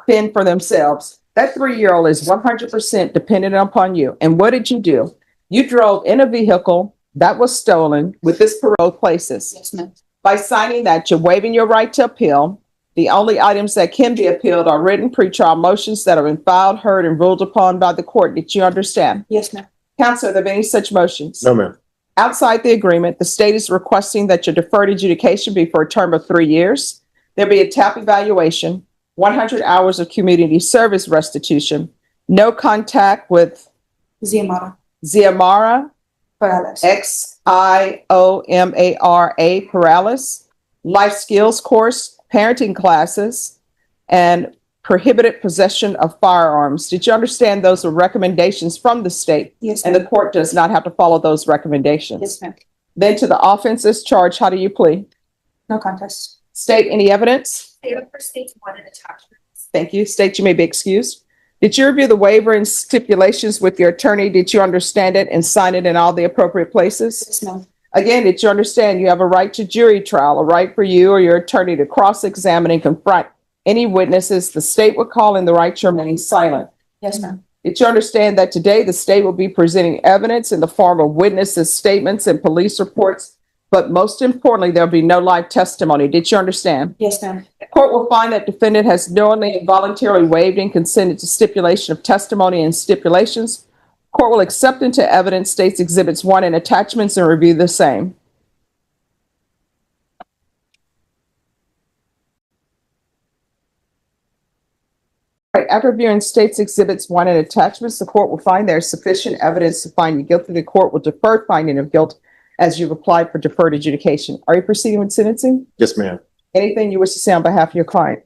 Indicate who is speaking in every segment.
Speaker 1: fend for themselves. That 3-year-old is 100% dependent upon you. And what did you do? You drove in a vehicle that was stolen with this parole places.
Speaker 2: Yes, ma'am.
Speaker 1: By signing that, you're waiving your right to appeal. The only items that can be appealed are written pretrial motions that have been filed, heard, and ruled upon by the court. Did you understand?
Speaker 2: Yes, ma'am.
Speaker 1: Counsel, are there any such motions?
Speaker 3: No, ma'am.
Speaker 1: Outside the agreement, the state is requesting that your deferred adjudication be for a term of 3 years. There'll be a TAP evaluation, 100 hours of community service restitution, no contact with
Speaker 2: Xiomara
Speaker 1: Perales, Xiomara Perales, life skills course, parenting classes, and prohibited possession of firearms. Did you understand those are recommendations from the state?
Speaker 2: Yes,
Speaker 1: and
Speaker 2: ma'am.
Speaker 1: the court does not have to follow those recommendations.
Speaker 2: Yes, ma'am.
Speaker 1: Then to the offenses charged, how do you plead?
Speaker 2: No contest.
Speaker 1: State, any evidence?
Speaker 2: State's wanted attachments.
Speaker 1: Thank you. State, you may be excused. Did you review the waiver and stipulations with your attorney? Did you understand it and sign it in all the appropriate places?
Speaker 2: Yes, ma'am.
Speaker 1: Again, did you understand you have a right to jury trial, a right for you or your attorney to cross-examine and confront any witnesses the state would call in, the right to remain silent?
Speaker 2: Yes, ma'am.
Speaker 1: Did you understand that today the state will be presenting evidence in the form of witnesses' statements and police reports, but most importantly, there'll be no live testimony? Did you understand?
Speaker 2: Yes, ma'am.
Speaker 1: The court will find that defendant has knowingly and voluntarily waived and consented to stipulation of testimony and stipulations. Court will accept into evidence states exhibits 1 and attachments and review the same. All right, after reviewing states exhibits 1 and attachments, the court will find there is sufficient evidence to find you guilty. The court will defer finding of guilt as you've applied for deferred adjudication. Are you proceeding with sentencing?
Speaker 3: Yes, ma'am.
Speaker 1: Anything you wish to say on behalf of your client?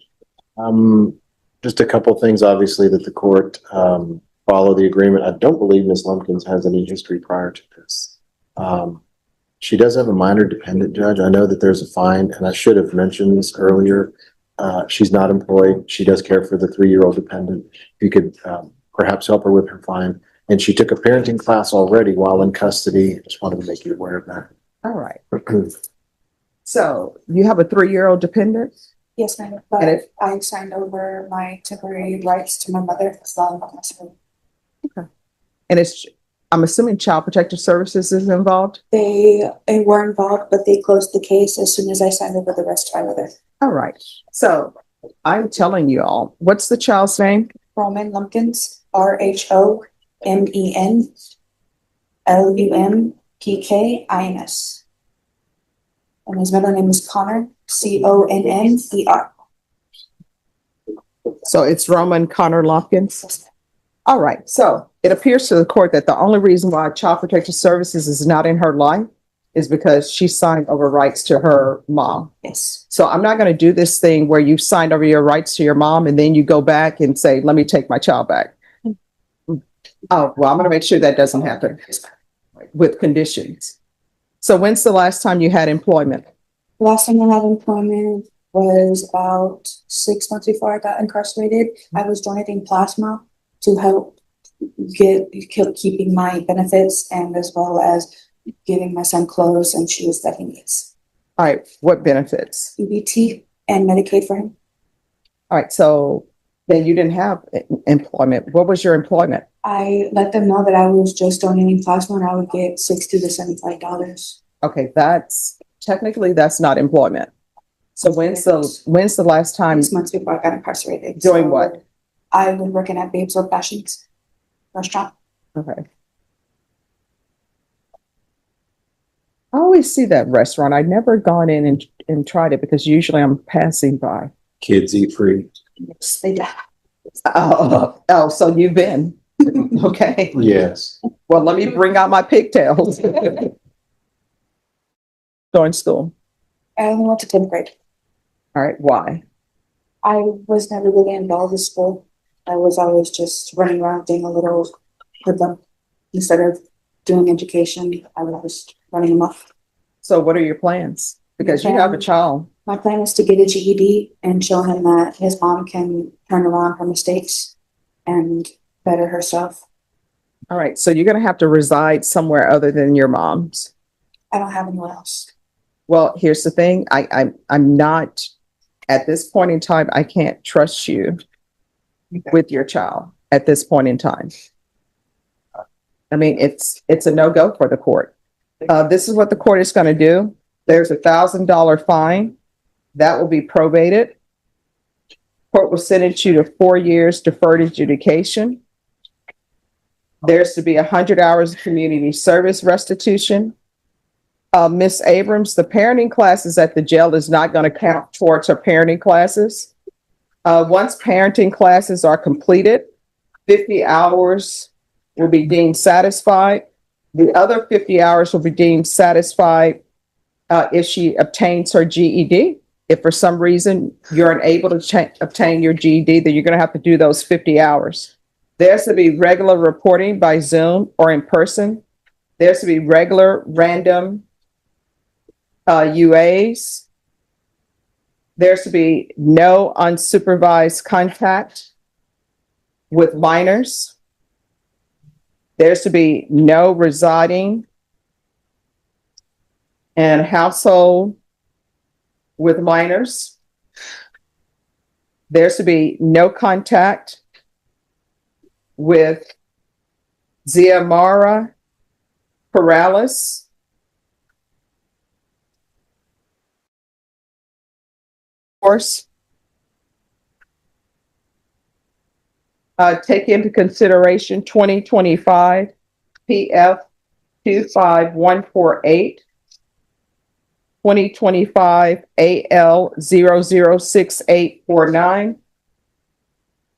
Speaker 3: Just a couple of things, obviously, that the court follow the agreement. I don't believe Ms. Lumpkins has any history prior to this. She does have a minor dependent, Judge. I know that there's a fine, and I should have mentioned this earlier. She's not employed. She does care for the 3-year-old dependent. You could perhaps help her with her fine. And she took a parenting class already while in custody. Just wanted to make you aware of that.
Speaker 1: All right. So you have a 3-year-old dependent?
Speaker 2: Yes, ma'am. But I signed over my temporary rights to my mother as well as myself.
Speaker 1: Okay. And I'm assuming Child Protective Services is involved?
Speaker 2: They were involved, but they closed the case as soon as I signed over the rest of my mother.
Speaker 1: All right. So I'm telling you all, what's the child's name?
Speaker 2: Roman Lumpkins, RHOMENLUMPKINS. And his middle name is Connor, CONNER.
Speaker 1: So it's Roman Connor Lumpkins? All right. So it appears to the court that the only reason why Child Protective Services is not in her life is because she signed over rights to her mom.
Speaker 2: Yes.
Speaker 1: So I'm not going to do this thing where you signed over your rights to your mom and then you go back and say, let me take my child back. Oh, well, I'm going to make sure that doesn't happen with conditions. So when's the last time you had employment?
Speaker 2: The last time I had employment was about 6 months before I got incarcerated. I was donating plasma to help keeping my benefits and as well as giving my son clothes and shoes that he needs.
Speaker 1: All right. What benefits?
Speaker 2: EBT and Medicaid for him.
Speaker 1: All right. So then you didn't have employment. What was your employment?
Speaker 2: I let them know that I was just donating plasma and I would get $60 to $75.
Speaker 1: Okay. That's not employment. So when's the last time?
Speaker 2: 6 months before I got incarcerated.
Speaker 1: Doing what?
Speaker 2: I was working at Babes Old Fashions restaurant.
Speaker 1: Okay. I always see that restaurant. I've never gone in and tried it because usually I'm passing by.
Speaker 3: Kids eat free.
Speaker 2: Yes, they do.
Speaker 1: Oh, so you've been. Okay.
Speaker 3: Yes.
Speaker 1: Well, let me bring out my pigtails. Going to school.
Speaker 2: I only went to 10th grade.
Speaker 1: All right. Why?
Speaker 2: I was never really involved with school. I was always just running around doing a little hoodlum. Instead of doing education, I was just running amok.
Speaker 1: So what are your plans? Because you have a child.
Speaker 2: My plan is to get a GED and show him that his mom can turn around her mistakes and better herself.
Speaker 1: All right. So you're going to have to reside somewhere other than your mom's.
Speaker 2: I don't have anyone else.
Speaker 1: Well, here's the thing. I'm not, at this point in time, I can't trust you with your child at this point in time. I mean, it's a no-go for the court. This is what the court is going to do. There's $1,000 fine that will be probated. Court will sentence you to 4 years deferred adjudication. There's to be 100 hours of community service restitution. Ms. Abrams, the parenting classes at the jail is not going to count towards her parenting classes. Once parenting classes are completed, 50 hours will be deemed satisfied. The other 50 hours will be deemed satisfied if she obtains her GED. If for some reason you're unable to obtain your GED, then you're going to have to do those 50 hours. There's to be regular reporting by Zoom or in person. There's to be regular random UAs. There's to be no unsupervised contact with minors. There's to be no residing in household with minors. There's to be no contact with Xiomara Perales, course. Take into consideration 2025 PF 25148, 2025 AL 006849.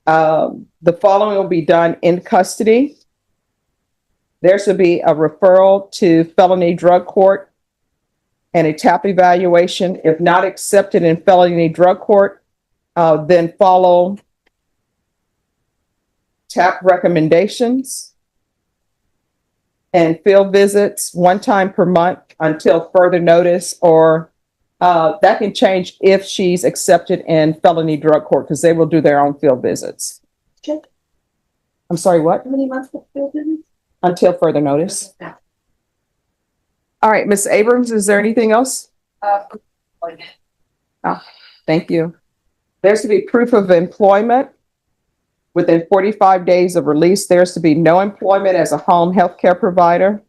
Speaker 1: The following will be done in custody. There should be a referral to felony drug court and a TAP evaluation. If not accepted in felony drug court, then follow TAP recommendations and field visits 1 time per month until further notice, or that can change if she's accepted in felony drug court, because they will do their own field visits.
Speaker 2: Check.
Speaker 1: I'm sorry, what?
Speaker 2: How many months of field visits?
Speaker 1: Until further notice. All right, Ms. Abrams, is there anything else? Thank you. There's to be proof of employment within 45 days of release. There's to be no employment as a home health care provider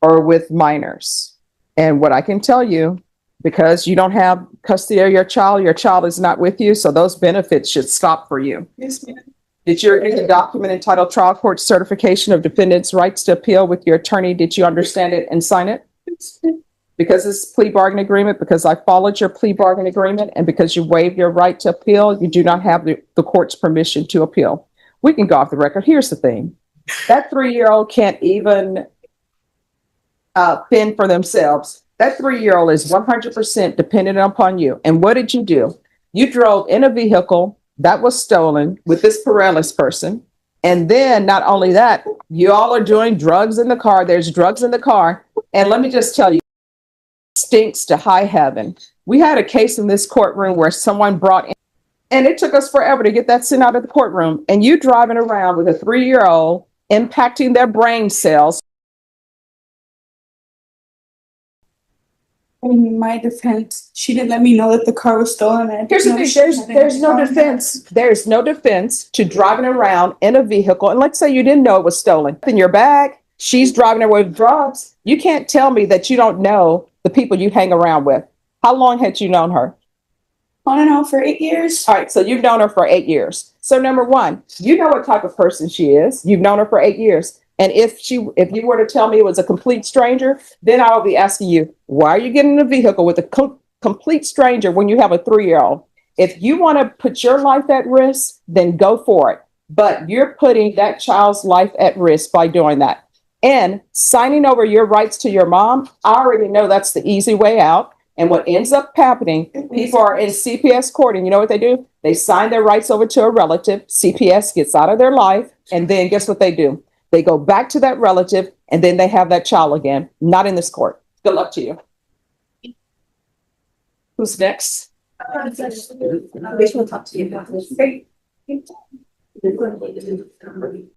Speaker 1: or with minors. And what I can tell you, because you don't have custody of your child is not with you, so those benefits should stop for you.
Speaker 2: Yes, ma'am.
Speaker 1: Did you read the document entitled Trial Court Certification of Defendant's Rights to Appeal with your attorney? Did you understand it and sign it? Because it's a plea bargain agreement, because I followed your plea bargain agreement, and because you waived your right to appeal, you do not have the court's permission to appeal. We can go off the record. Here's the thing. That 3-year-old can't even fend for themselves. That 3-year-old is 100% dependent upon you. And what did you do? You drove in a vehicle that was stolen with this Perales person. And then not only that, you all are doing drugs in the car. There's drugs in the car. And let me just tell you, stinks to high heaven. We had a case in this courtroom where someone brought in, and it took us forever to get that sent out of the courtroom. And you driving around with a 3-year-old, impacting their brain cells.
Speaker 2: In my defense, she didn't let me know that the car was stolen.
Speaker 1: Here's the thing, there's no defense. There's no defense to driving around in a vehicle. And let's say you didn't know it was stolen. In your bag, she's driving away with drugs. You can't tell me that you don't know the people you hang around with. How long had you known her?
Speaker 2: I don't know, for 8 years.
Speaker 1: All right, so you've known her for 8 years. So number one, you know what type of person she is. You've known her for 8 years. And if you were to tell me it was a complete stranger, then I would be asking you, why are you getting in a vehicle with a complete stranger when you have a 3-year-old? If you want to put your life at risk, then go for it. But you're putting that child's life at risk by doing that. And signing over your rights to your mom, I already know that's the easy way out. And what ends up happening, people are in CPS court, and you know what they do? They sign their rights over to a relative. CPS gets out of their life, and then guess what they do? They go back to that relative, and then they have that child again. Not in this court. Good luck to you. Who's next?
Speaker 2: I just want to talk to you about this.